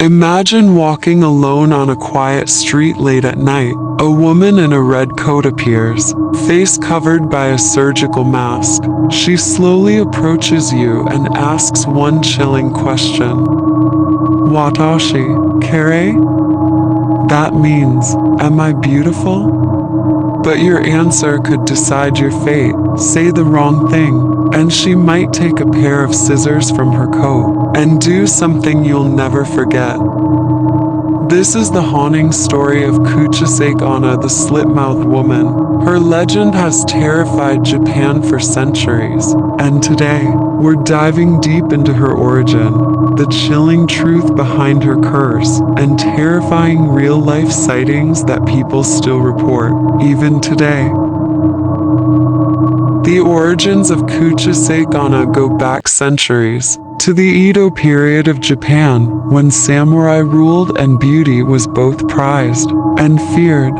Imagine walking alone on a quiet street late at night. A woman in a red coat appears, face covered by a surgical mask. She slowly approaches you and asks one chilling question. Watashi kere? That means, am I beautiful? But your answer could decide your fate. Say the wrong thing, and she might take a pair of scissors from her coat and do something you'll never forget. This is the haunting story of Kuchisake-onna, the Slit-Mouthed Woman. Her legend has terrified Japan for centuries, and today, we're diving deep into her origin, the chilling truth behind her curse, and terrifying real-life sightings that people still report, even today. The origins of Kuchisake-onna go back centuries, to the Edo period of Japan, when samurai ruled and beauty was both prized and feared.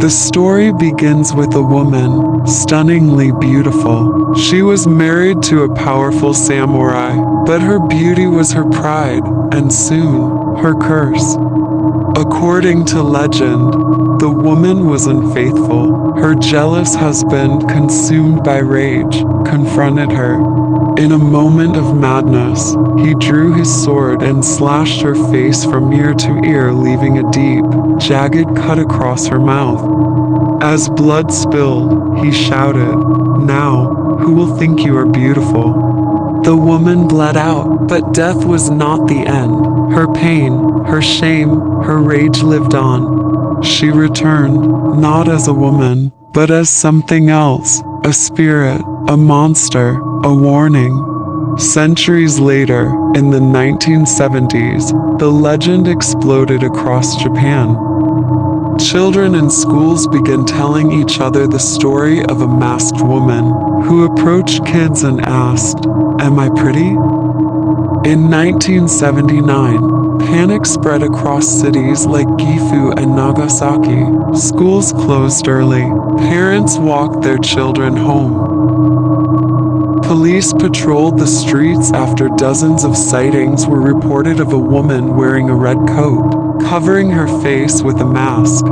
The story begins with a woman, stunningly beautiful. She was married to a powerful samurai, but her beauty was her pride, and soon, her curse. According to legend, the woman was unfaithful. Her jealous husband, consumed by rage, confronted her. In a moment of madness, he drew his sword and slashed her face from ear to ear, leaving a deep, jagged cut across her mouth. As blood spilled, he shouted, "Now, who will think you are beautiful?" The woman bled out, but death was not the end. Her pain, her shame, her rage lived on. She returned, not as a woman, but as something else, a spirit, a monster, a warning. Centuries later, in the 1970s, the legend exploded across Japan. Children in schools began telling each other the story of a masked woman who approached kids and asked, "Am I pretty?" In 1979, panic spread across cities like Gifu and Nagasaki. Schools closed early. Parents walked their children home. Police patrolled the streets after dozens of sightings were reported of a woman wearing a red coat, covering her face with a mask.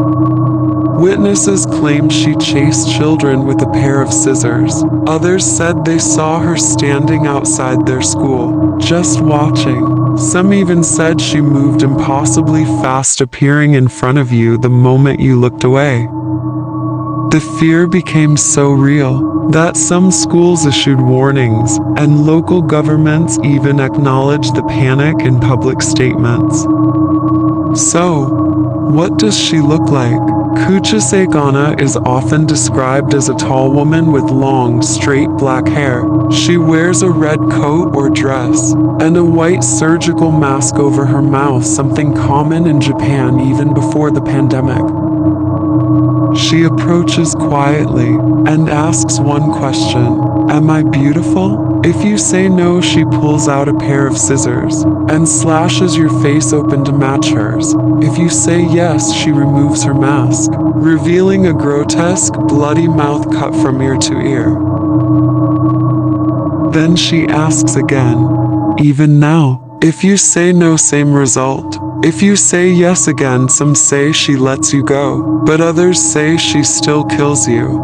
Witnesses claimed she chased children with a pair of scissors. Others said they saw her standing outside their school, just watching. Some even said she moved impossibly fast, appearing in front of you the moment you looked away. The fear became so real that some schools issued warnings, and local governments even acknowledged the panic in public statements. So, what does she look like? Kuchisake-onna is often described as a tall woman with long, straight black hair. She wears a red coat or dress, and a white surgical mask over her mouth, something common in Japan even before the pandemic. She approaches quietly and asks one question, "Am I beautiful?" If you say no, she pulls out a pair of scissors and slashes your face open to match hers. If you say yes, she removes her mask, revealing a grotesque, bloody mouth cut from ear to ear. Then she asks again, even now. If you say no, same result. If you say yes again, some say she lets you go, but others say she still kills you.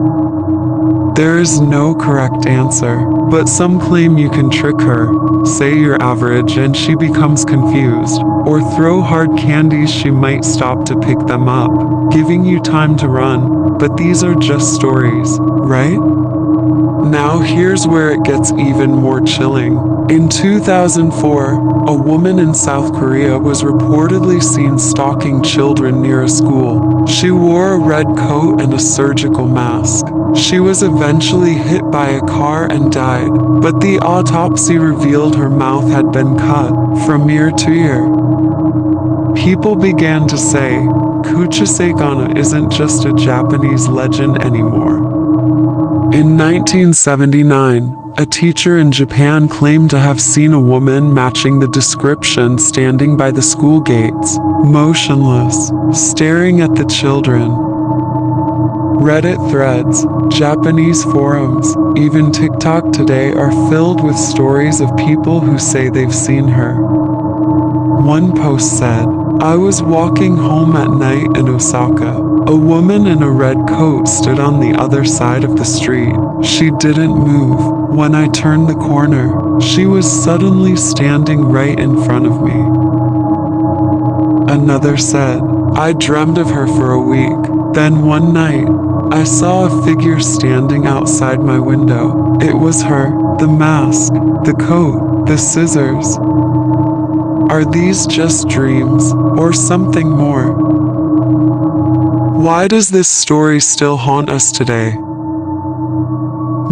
There is no correct answer, but some claim you can trick her, say you're average and she becomes confused, or throw hard candies, she might stop to pick them up, giving you time to run. But these are just stories, right? Now here's where it gets even more chilling. In 2004, a woman in South Korea was reportedly seen stalking children near a school. She wore a red coat and a surgical mask. She was eventually hit by a car and died, but the autopsy revealed her mouth had been cut from ear to ear. People began to say, Kuchisake-onna isn't just a Japanese legend anymore. In 1979, a teacher in Japan claimed to have seen a woman matching the description standing by the school gates, motionless, staring at the children. Reddit threads, Japanese forums, even TikTok today are filled with stories of people who say they've seen her. One post said, I was walking home at night in Osaka. A woman in a red coat stood on the other side of the street. She didn't move. When I turned the corner, she was suddenly standing right in front of me. Another said, I dreamed of her for a week. Then one night, I saw a figure standing outside my window. It was her, the mask, the coat, the scissors. Are these just dreams, or something more? Why does this story still haunt us today?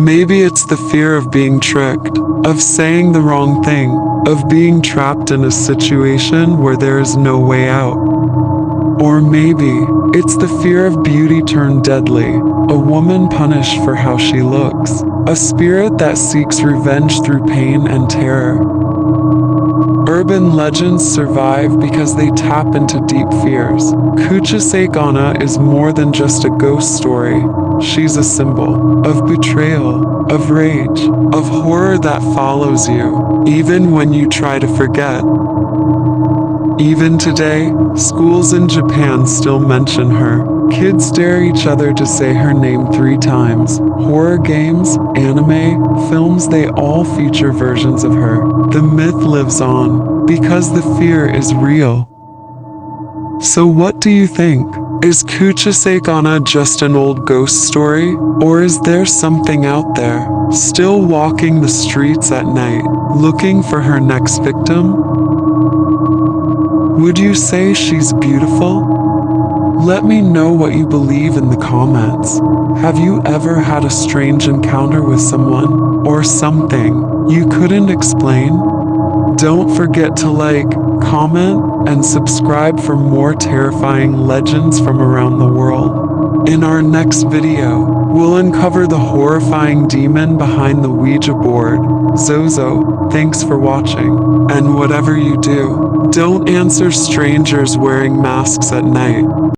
Maybe it's the fear of being tricked, of saying the wrong thing, of being trapped in a situation where there is no way out. Or maybe it's the fear of beauty turned deadly, a woman punished for how she looks, a spirit that seeks revenge through pain and terror. Urban legends survive because they tap into deep fears. Kuchisake-onna is more than just a ghost story. She's a symbol of betrayal, of rage, of horror that follows you, even when you try to forget. Even today, schools in Japan still mention her. Kids dare each other to say her name 3 times. Horror games, anime, films, they all feature versions of her. The myth lives on, because the fear is real. So what do you think? Is Kuchisake-onna just an old ghost story? Or is there something out there, still walking the streets at night, looking for her next victim? Would you say she's beautiful? Let me know what you believe in the comments. Have you ever had a strange encounter with someone or something you couldn't explain? Don't forget to like, comment, and subscribe for more terrifying legends from around the world. In our next video, we'll uncover the horrifying demon behind the Ouija board, Zozo. Thanks for watching, and whatever you do, don't answer strangers wearing masks at night.